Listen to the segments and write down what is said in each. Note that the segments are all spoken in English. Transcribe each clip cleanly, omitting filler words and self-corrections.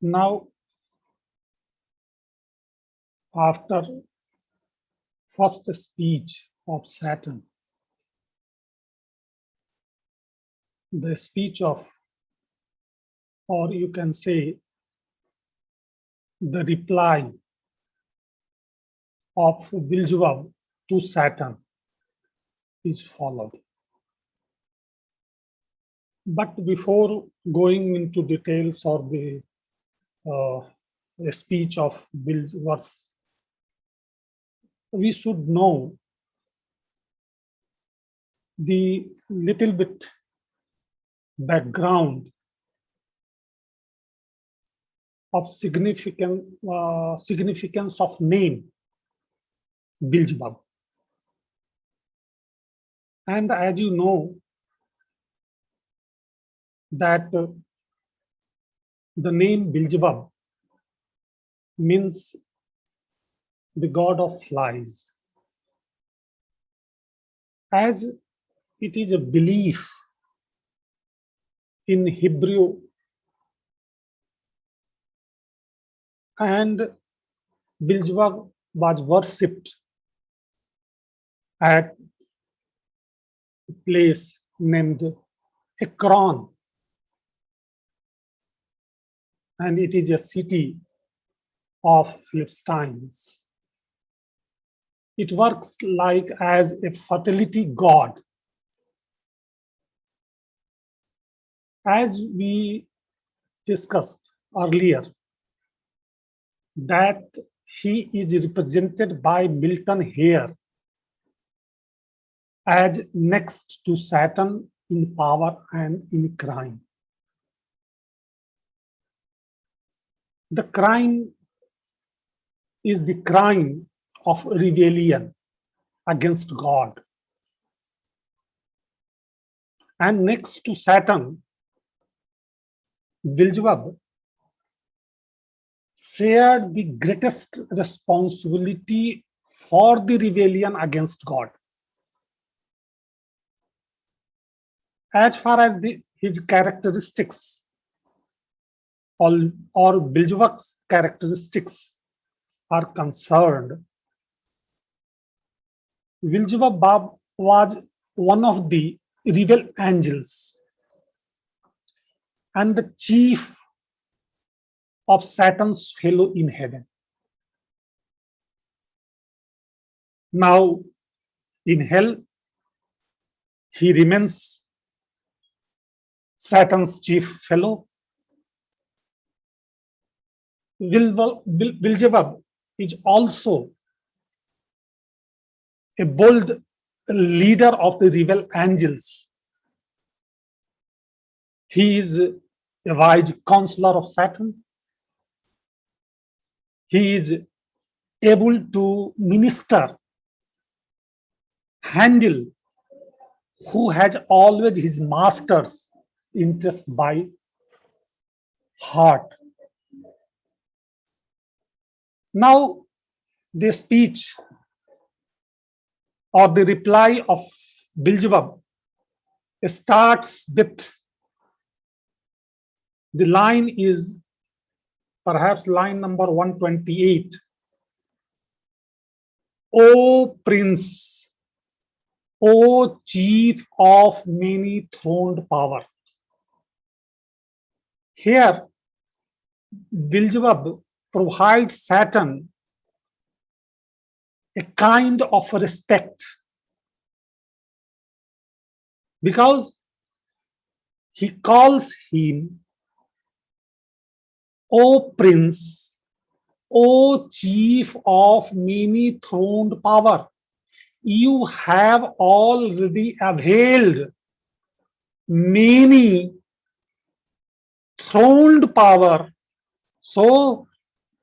Now, after first speech of Saturn, the speech of, or you can say, the reply of Beelzebub to Saturn is followed. But before going into details of the speech of Beelzebub, we should know the little bit background of significance of name Beelzebub. And as you know that the name Beelzebub means the god of flies. As it is a belief in Hebrew, and Beelzebub was worshipped at a place named Ekron, and it is a city of Philistines. It works like as a fertility god. As we discussed earlier, that he is represented by Milton here as next to Saturn in power and in crime. The crime is the crime of rebellion against God. And next to Saturn, Beelzebub shared the greatest responsibility for the rebellion against God. As far as his characteristics or Beelzebub's characteristics are concerned, Beelzebub was one of the rebel angels and the chief of Saturn's fellow in heaven. Now, in hell, he remains Saturn's chief fellow. Beelzebub is also a bold leader of the rebel angels. He is a wise counselor of Saturn. He is able to minister, handle, who has always his master's interest by heart. Now, the speech or the reply of Beelzebub starts with, the line is perhaps line number 128. O Prince, O Chief of many throned power. Here, Beelzebub provides Saturn a kind of respect, because he calls him O Prince, O Chief of many throned power. You have already availed many throned power, so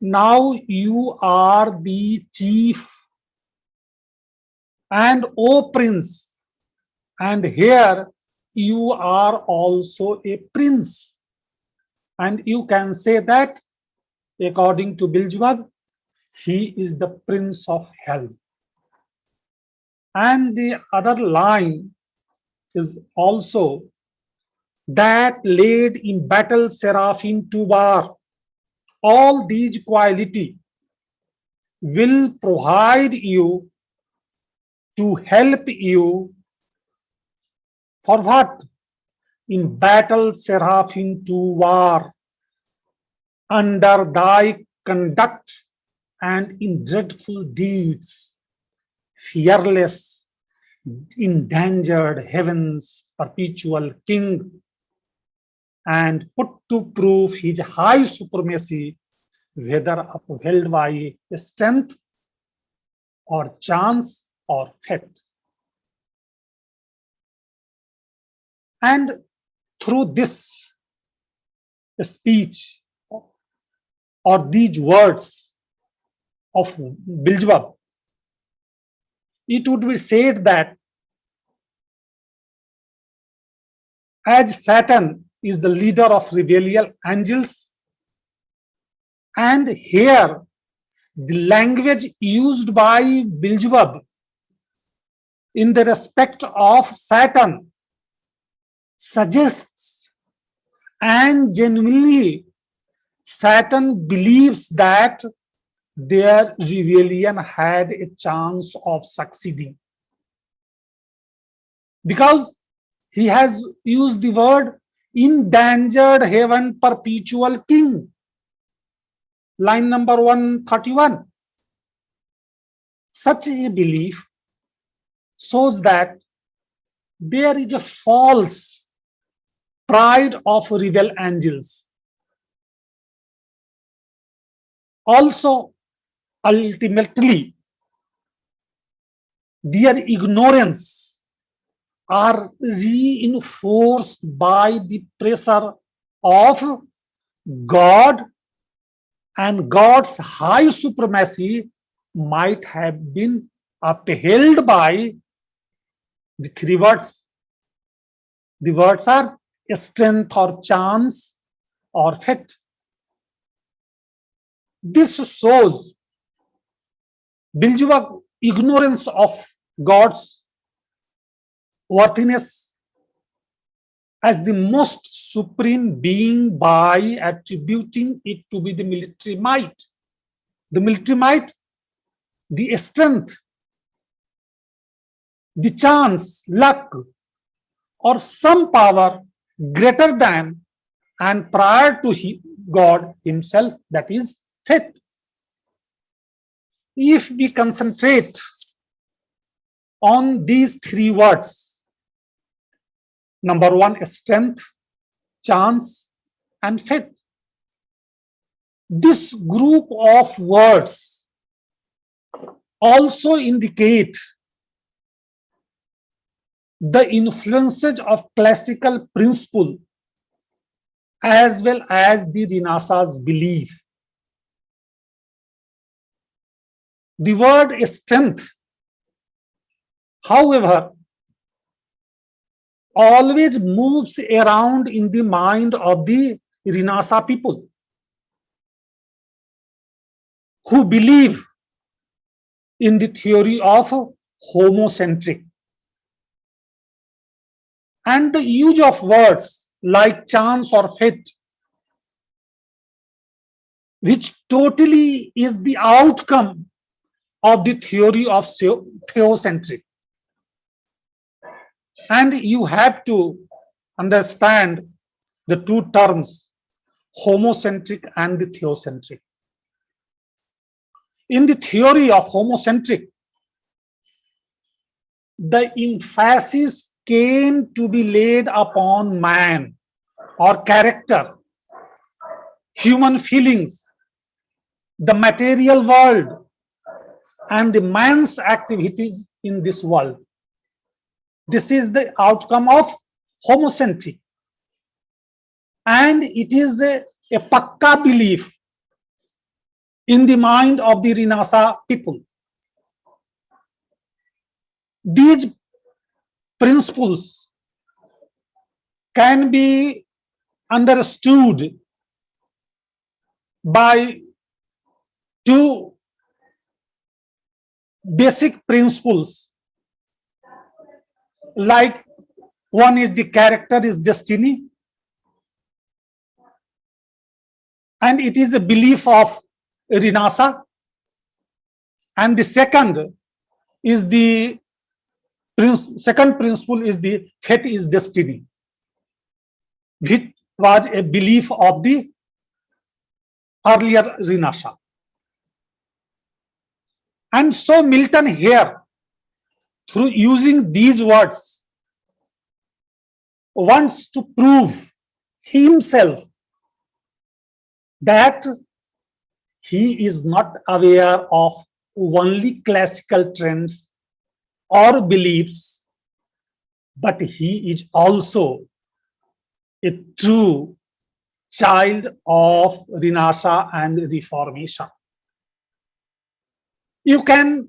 now you are the chief. And O Prince, and here you are also a prince. And you can say that, according to Beelzebub, he is the prince of hell. And the other line is also, that laid in battle Seraphim Tubar, all these quality will provide you to help you for what? In battle seraphim to war, under thy conduct and in dreadful deeds, fearless, endangered heaven's perpetual king, and put to proof his high supremacy, whether upheld by strength or chance or fate. And through this speech or these words of Beelzebub, it would be said that as Satan is the leader of rebellious angels, and here the language used by Beelzebub in the respect of Satan suggests and genuinely Satan believes that their rebellion had a chance of succeeding, because he has used the word endangered heaven perpetual king, line number 131. Such a belief shows that there is a false pride of rebel angels. Also, ultimately, their ignorance are reinforced by the pressure of God, and God's high supremacy might have been upheld by the three words. The words are strength or chance or fate. This shows Beelzebub's ignorance of God's worthiness as the most supreme being by attributing it to be the military might. The military might, the strength, the chance, luck, or some power greater than and prior to God himself, that is fate. If we concentrate on these three words, number one, strength, chance, and fate, this group of words also indicate the influences of classical principle as well as the Renaissance belief. The word strength, however, always moves around in the mind of the Renaissance people who believe in the theory of homocentric. And the use of words like chance or fate, which totally is the outcome of the theory of theocentric. And you have to understand the two terms, homocentric and the theocentric. In the theory of homocentric, the emphasis came to be laid upon man or character, human feelings, the material world, and the man's activities in this world. This is the outcome of homocentric. And it is a pakka belief in the mind of the Renaissance people. These principles can be understood by two basic principles, like one is the character is destiny, and it is a belief of Rinasa. And the second is the second principle is the fate is destiny, which was a belief of the earlier Rinasa. And so Milton here, through using these words, wants to prove himself that he is not aware of only classical trends or beliefs, but he is also a true child of Rinasa and Reformation. You can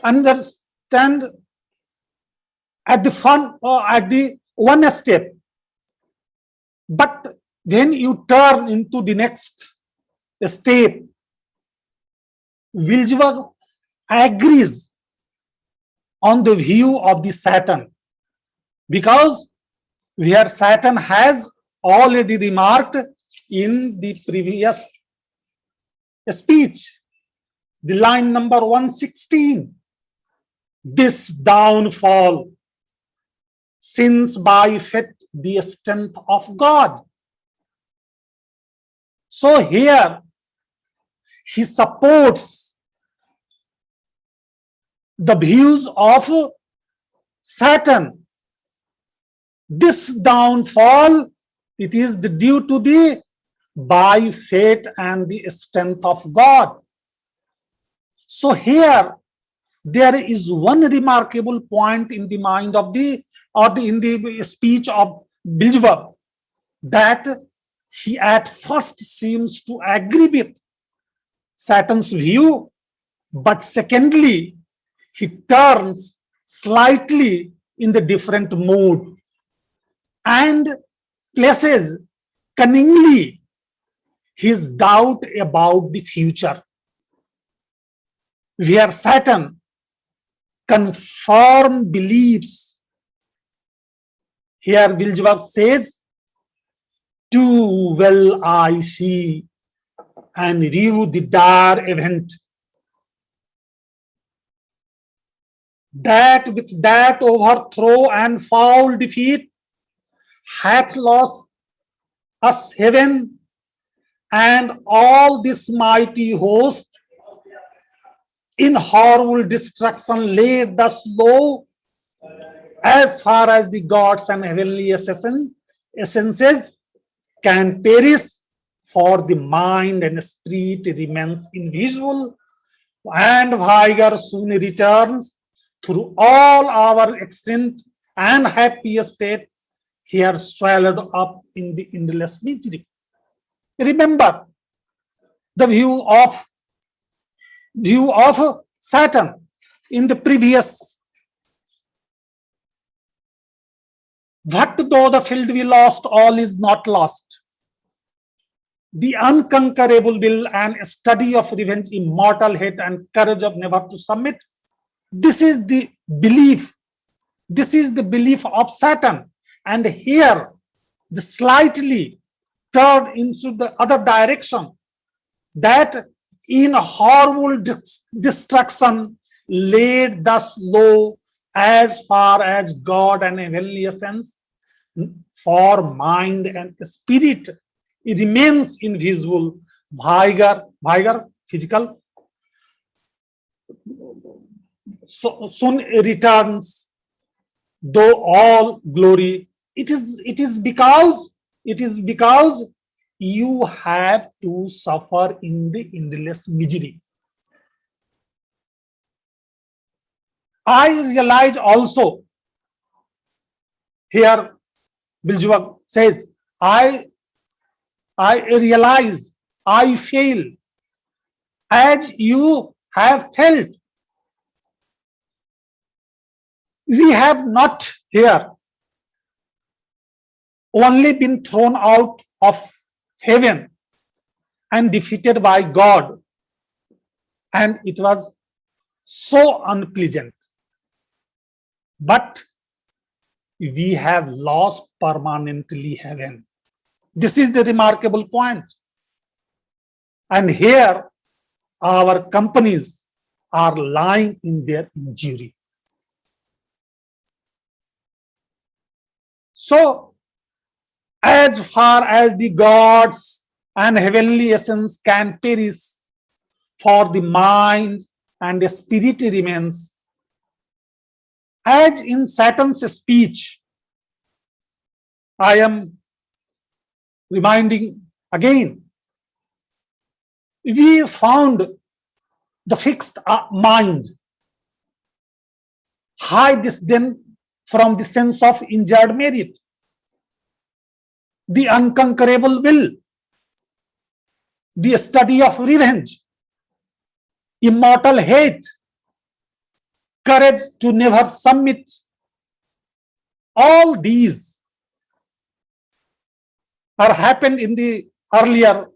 understand at the one step, but when you turn into the next step, Wilzberg agrees on the view of the Saturn, because where Saturn has already remarked in the previous speech, the line number 116, this downfall, since by fate the strength of God. So here he supports the views of Saturn. This downfall, it is due to the by fate and the strength of God. So here there is one remarkable point in the mind of in the speech of Wilzberg, that he at first seems to agree with Saturn's view, but secondly he turns slightly in the different mood and places cunningly his doubt about the future, where Saturn confirm beliefs. Here Wilzberg says, too well I see and view the dire event, that with that overthrow and foul defeat hath lost us heaven and all this mighty host, in horrible destruction laid thus low, as far as the gods and heavenly essences can perish, for the mind and spirit remains invisible, and vigor soon returns through all our extent and happy state, here swallowed up in the endless misery. Remember the view of Saturn in the previous. What though the field we lost, all is not lost. The unconquerable will and study of revenge, immortal hate and courage of never to submit. This is the belief. This is the belief of Saturn. And here the slightly turned into the other direction, that in horrible destruction laid thus low, as far as God and heavenly essence, for mind and spirit it remains invisible, vigor physical, so soon returns, though all glory. It is because you have to suffer in the endless misery. I realize also, here Wilzberg says, I realize, I feel as you have felt. We have not here only been thrown out of heaven and defeated by God, and it was so unpleasant, but we have lost permanently heaven. This is the remarkable point. And here our companies are lying in their injury. So, as far as the gods and heavenly essence can perish, for the mind and the spirit remains. As in Satan's speech, I am reminding again, we found the fixed mind, high disdain from the sense of injured merit, the unconquerable will, the study of revenge, immortal hate, courage to never submit. All these are happened in the earlier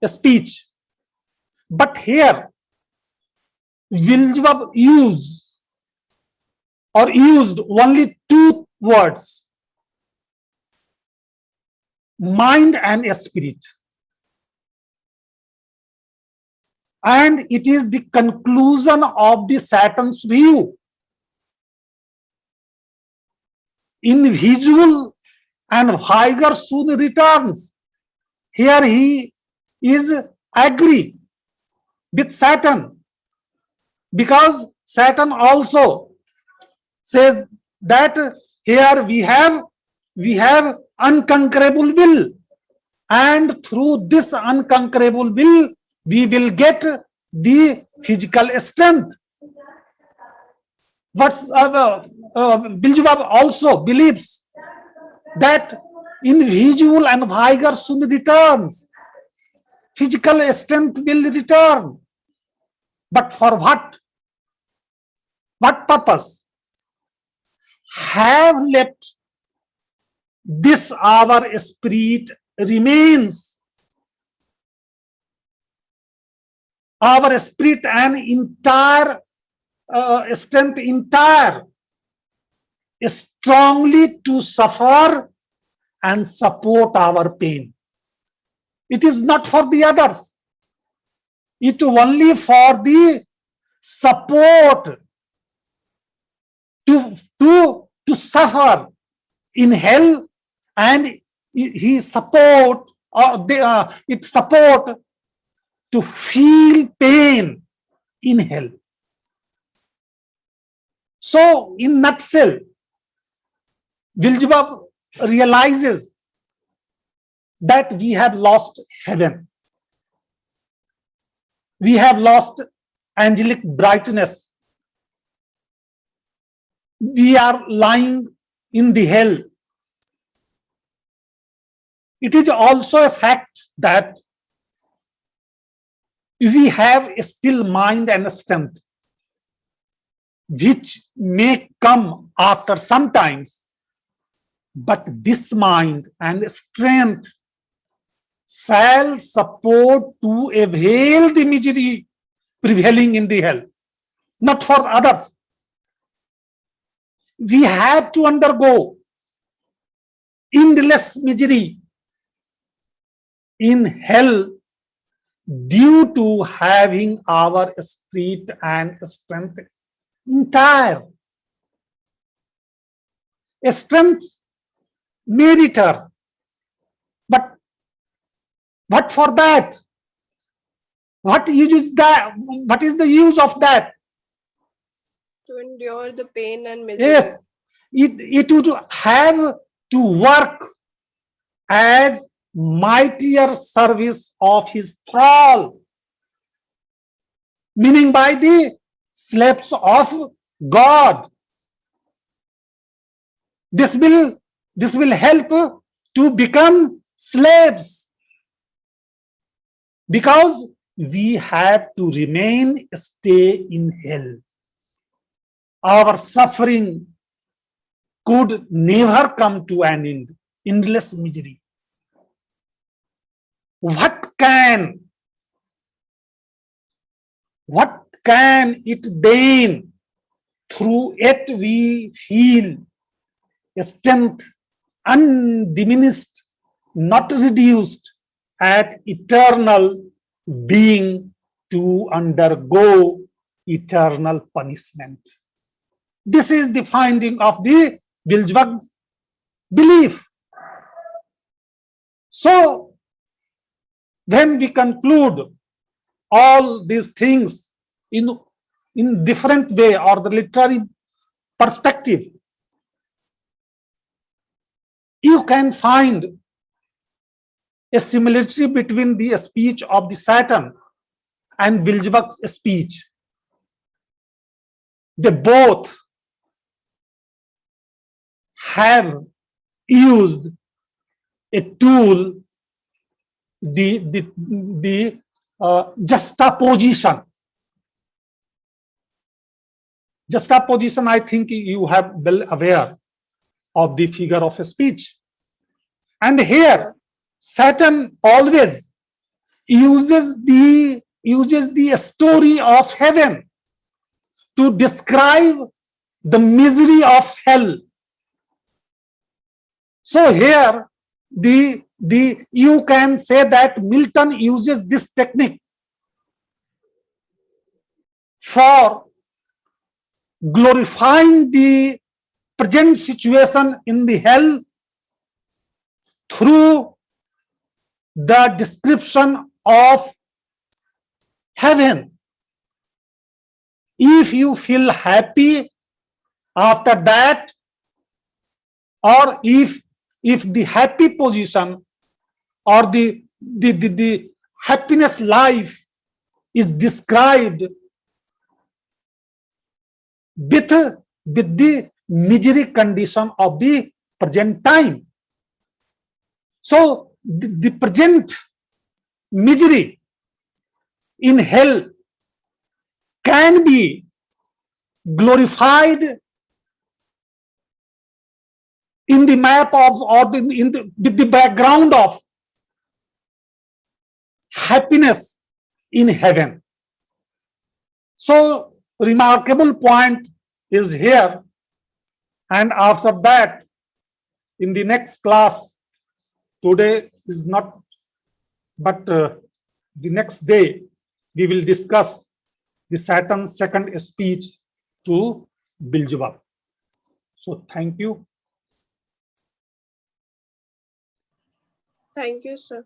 speech. But here, Beelzebub used only two words, mind and spirit. And it is the conclusion of the Satan's view. Invisible and Viger soon returns. Here he is agree with Satan, because Satan also says that here we have unconquerable will, and through this unconquerable will we will get the physical strength. But Beelzebub also believes that invisible and vigor soon returns. Physical strength will return. But for what? What purpose? Have let this our spirit remains. Our spirit and entire strength entire strongly to suffer and support our pain. It is not for the others. It only for the support to suffer in hell, and he support it support to feel pain in hell. So, in nutshell, Beelzebub realizes that we have lost heaven. We have lost angelic brightness. We are lying in the hell. It is also a fact that we have a still mind and strength, which may come after sometimes, but this mind and strength shall support to avail the misery prevailing in the hell, not for others. We have to undergo endless misery in hell due to having our spirit and strength entire. A strength may return, but what for that? What is that? What is the use of that? To endure the pain and misery. Yes, it would have to work as mightier service of his thrall, meaning by the slaves of God. This will help to become slaves, because we have to stay in hell. Our suffering could never come to an end, endless misery. What can it then? Through it we feel a strength undiminished, not reduced, at eternal being to undergo eternal punishment. This is the finding of the Biljwag's belief. So, when we conclude all these things in different way or the literary perspective, you can find a similarity between the speech of the Saturn and Biljwag's speech. They both have used a tool, the juxtaposition. Juxtaposition, I think you have well aware of the figure of a speech. And here, Saturn always uses the story of heaven to describe the misery of hell. So here, you can say that Milton uses this technique for glorifying the present situation in the hell through the description of heaven. If you feel happy after that, or if the happy position or the happiness life is described with the misery condition of the present time. So the present misery in hell can be glorified in the map of, or with the background of happiness in heaven. So remarkable point is here, and after that, in the next class, today is not, but the next day, we will discuss the Saturn's second speech to Biljwag. So thank you. Thank you, sir.